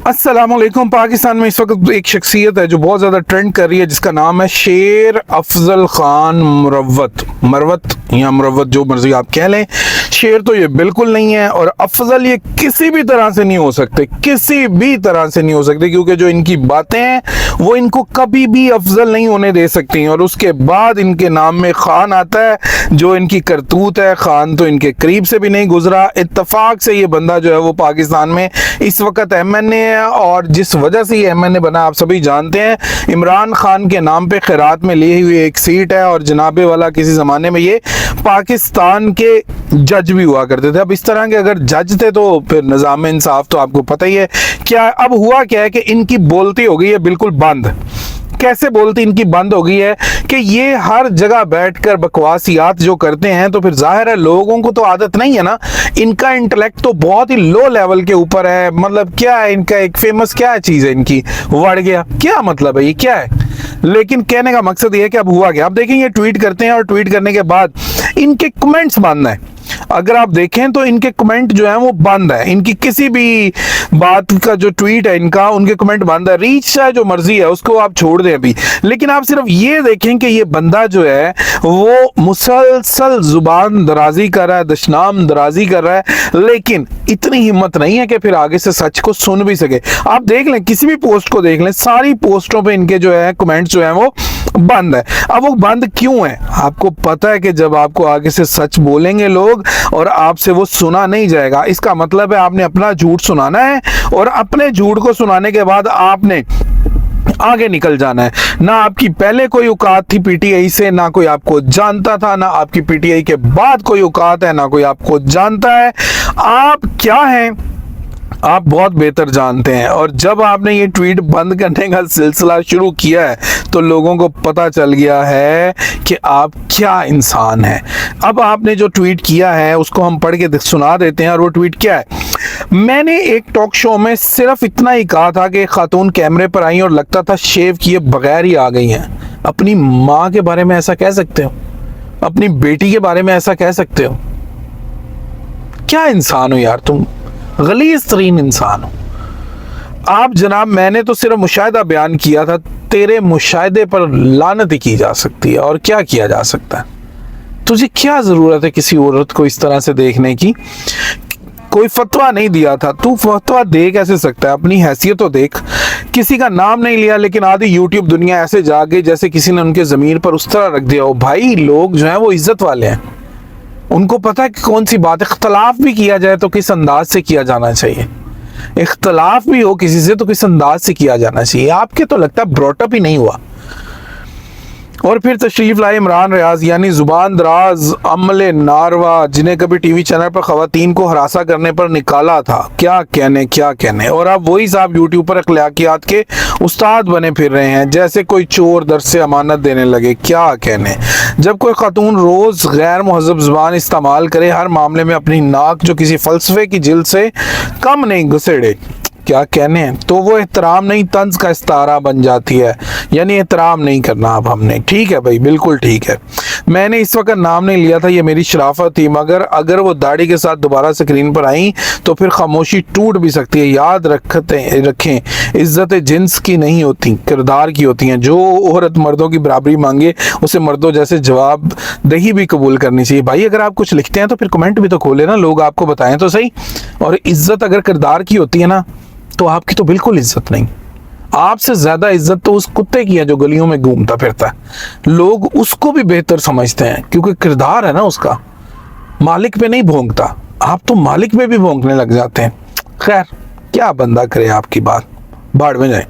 अस्सलामुअलैकुम। पाकिस्तान में इस वक्त एक शख्सियत है जो बहुत ज़्यादा ट्रेंड कर रही है, जिसका नाम है शेर अफजल खान मरवत या मुरवत, जो मर्जी आप कह लें। शेर तो ये बिल्कुल नहीं है और अफजल ये किसी भी तरह से नहीं हो सकते, किसी भी तरह से नहीं हो सकते, क्योंकि जो इनकी बातें हैं वो इनको कभी भी अफजल नहीं होने दे सकती। और उसके बाद इनके नाम में खान आता है, जो इनकी करतूत है। खान तो इनके करीब से भी नहीं गुजरा। इत्तफाक से ये बंदा जो है वो पाकिस्तान में इस वक्त MNA है, और जिस वजह से ये MNA बना आप सभी जानते हैं। इमरान खान के नाम पे खैरात में ली हुई एक सीट है, और जनाबे वाला किसी ज़माने में ये पाकिस्तान के जज भी हुआ करते थे। अब इस तरह के अगर जज थे तो फिर निज़ाम इंसाफ तो आपको पता ही है क्या। अब हुआ क्या है कि इनकी बोलती हो गई है बिल्कुल बंद। कैसे बोलती इनकी बंद हो गई है कि ये हर जगह बैठकर बकवासियात जो करते हैं, तो फिर जाहिर है लोगों को तो आदत नहीं है ना। इनका इंटेलेक्ट तो बहुत ही लो लेवल के ऊपर है। मतलब क्या है इनका एक फेमस क्या चीज़ है इनकी, बढ़ गया क्या मतलब है, ये क्या है। लेकिन कहने का मकसद ये है कि अब हुआ क्या। आप देखें ये ट्वीट करते हैं और ट्वीट करने के बाद इनके कमेंट्स बंद हैं। अगर आप देखें तो इनके कमेंट जो है वो बंद है। इनकी किसी भी बात का जो ट्वीट है इनका, उनके कमेंट बंद है। रीच चाहे जो मर्जी है उसको आप छोड़ दें अभी, लेकिन आप सिर्फ ये देखें कि ये बंदा जो है वो मुसलसल जुबान दराजी कर रहा है, दशनाम दराजी कर रहा है, लेकिन इतनी हिम्मत नहीं है कि फिर आगे से सच को सुन भी सके। आप देख लें, किसी भी पोस्ट को देख लें, सारी पोस्टों पे इनके जो है कमेंट्स जो है वो बंद है। अब वो बंद क्यों है? आपको पता है कि जब आपको आगे से सच बोलेंगे लोग और आपसे वो सुना नहीं जाएगा, इसका मतलब है आपने अपना झूठ सुनाना है, और अपने झूठ को सुनाने के बाद आपने आगे निकल जाना है। ना आपकी पहले कोई औकात थी PTI से, ना कोई आपको जानता था, ना आपकी PTI के बाद कोई औकात है, ना कोई आपको जानता है। आप क्या हैं आप बहुत बेहतर जानते हैं। और जब आपने ये ट्वीट बंद करने का सिलसिला शुरू किया है तो लोगों को पता चल गया है कि आप क्या इंसान हैं। अब आपने जो ट्वीट किया है उसको हम पढ़ के सुना देते हैं। और वो ट्वीट क्या है? मैंने एक टॉक शो में सिर्फ इतना ही कहा था कि खातून कैमरे पर आई और लगता था शेव किए बगैर ही आ गई हैं। अपनी माँ के बारे में ऐसा कह सकते हो? अपनी बेटी के बारे में ऐसा कह सकते हो? क्या इंसान हो यार तुम, गलीज़ तरीन इंसान हो आप जनाब। मैंने तो सिर्फ मुशाहिदा बयान किया था। तेरे मुशाहिदे पर लानत ही की जा सकती है, और क्या किया जा सकता है। तुझे क्या ज़रूरत है किसी औरत को इस तरह से देखने की? कोई फतवा नहीं दिया था, तू फतवा दे कैसे सकता है? अपनी हैसियत तो देख। किसी का नाम नहीं लिया, लेकिन आधी YouTube दुनिया ऐसे जा गई जैसे किसी ने उनके ज़मीर पर उस तरह रख दिया हो। भाई लोग जो हैं वो इज्जत वाले हैं, उनको पता है कि कौन सी बात। इख्तलाफ भी किया जाए तो किस अंदाज से किया जाना चाहिए। इख्तलाफ भी हो किसी से तो किस अंदाज से किया जाना चाहिए। आपके तो लगता है ब्रॉटअप ही नहीं हुआ। और फिर तशरीफ लाए इमरान रियाज, यानी जुबान दराज अमले नारवा, जिन्हें कभी TV चैनल पर खवातीन को हरासा करने पर निकाला था। क्या कहने। और अब वही साहब YouTube पर अखलाकियात के उस्ताद बने फिर रहे हैं, जैसे कोई चोर दर से अमानत देने लगे। क्या कहने। जब कोई खातून रोज़ गैर मुहज़्ज़ब ज़ुबान इस्तेमाल करे, हर मामले में अपनी नाक जो किसी फ़लसफ़े की जिल्द से कम नहीं घुसेड़े, क्या कहने, तो वो एहतराम नहीं तंज का इस्तारा बन जाती है। यानी एहतराम नहीं करना अब हमने। ठीक है भाई, बिल्कुल ठीक है। मैंने इस वक्त नाम नहीं लिया था, ये मेरी शराफत थी, मगर अगर वो दाढ़ी के साथ दोबारा स्क्रीन पर आई तो फिर खामोशी टूट भी सकती है। याद रखें, इज्जत जिन्स की नहीं होती, किरदार की होती हैं। जो औरत मर्दों की बराबरी मांगे उसे मर्दों जैसे जवाब दही भी कबूल करनी चाहिए। भाई अगर आप कुछ लिखते हैं तो फिर कमेंट भी तो खोले ना, लोग आपको बताएं तो सही। और इज्जत अगर किरदार की होती है ना, तो आपकी तो बिल्कुल इज्जत नहीं। आपसे ज्यादा इज्जत तो उस कुत्ते की है जो गलियों में घूमता फिरता है। लोग उसको भी बेहतर समझते हैं क्योंकि किरदार है ना उसका, मालिक पे नहीं भोंकता। आप तो मालिक पे भी भोंकने लग जाते हैं। खैर क्या बंदा करे, आपकी बात बाढ़ में जाए।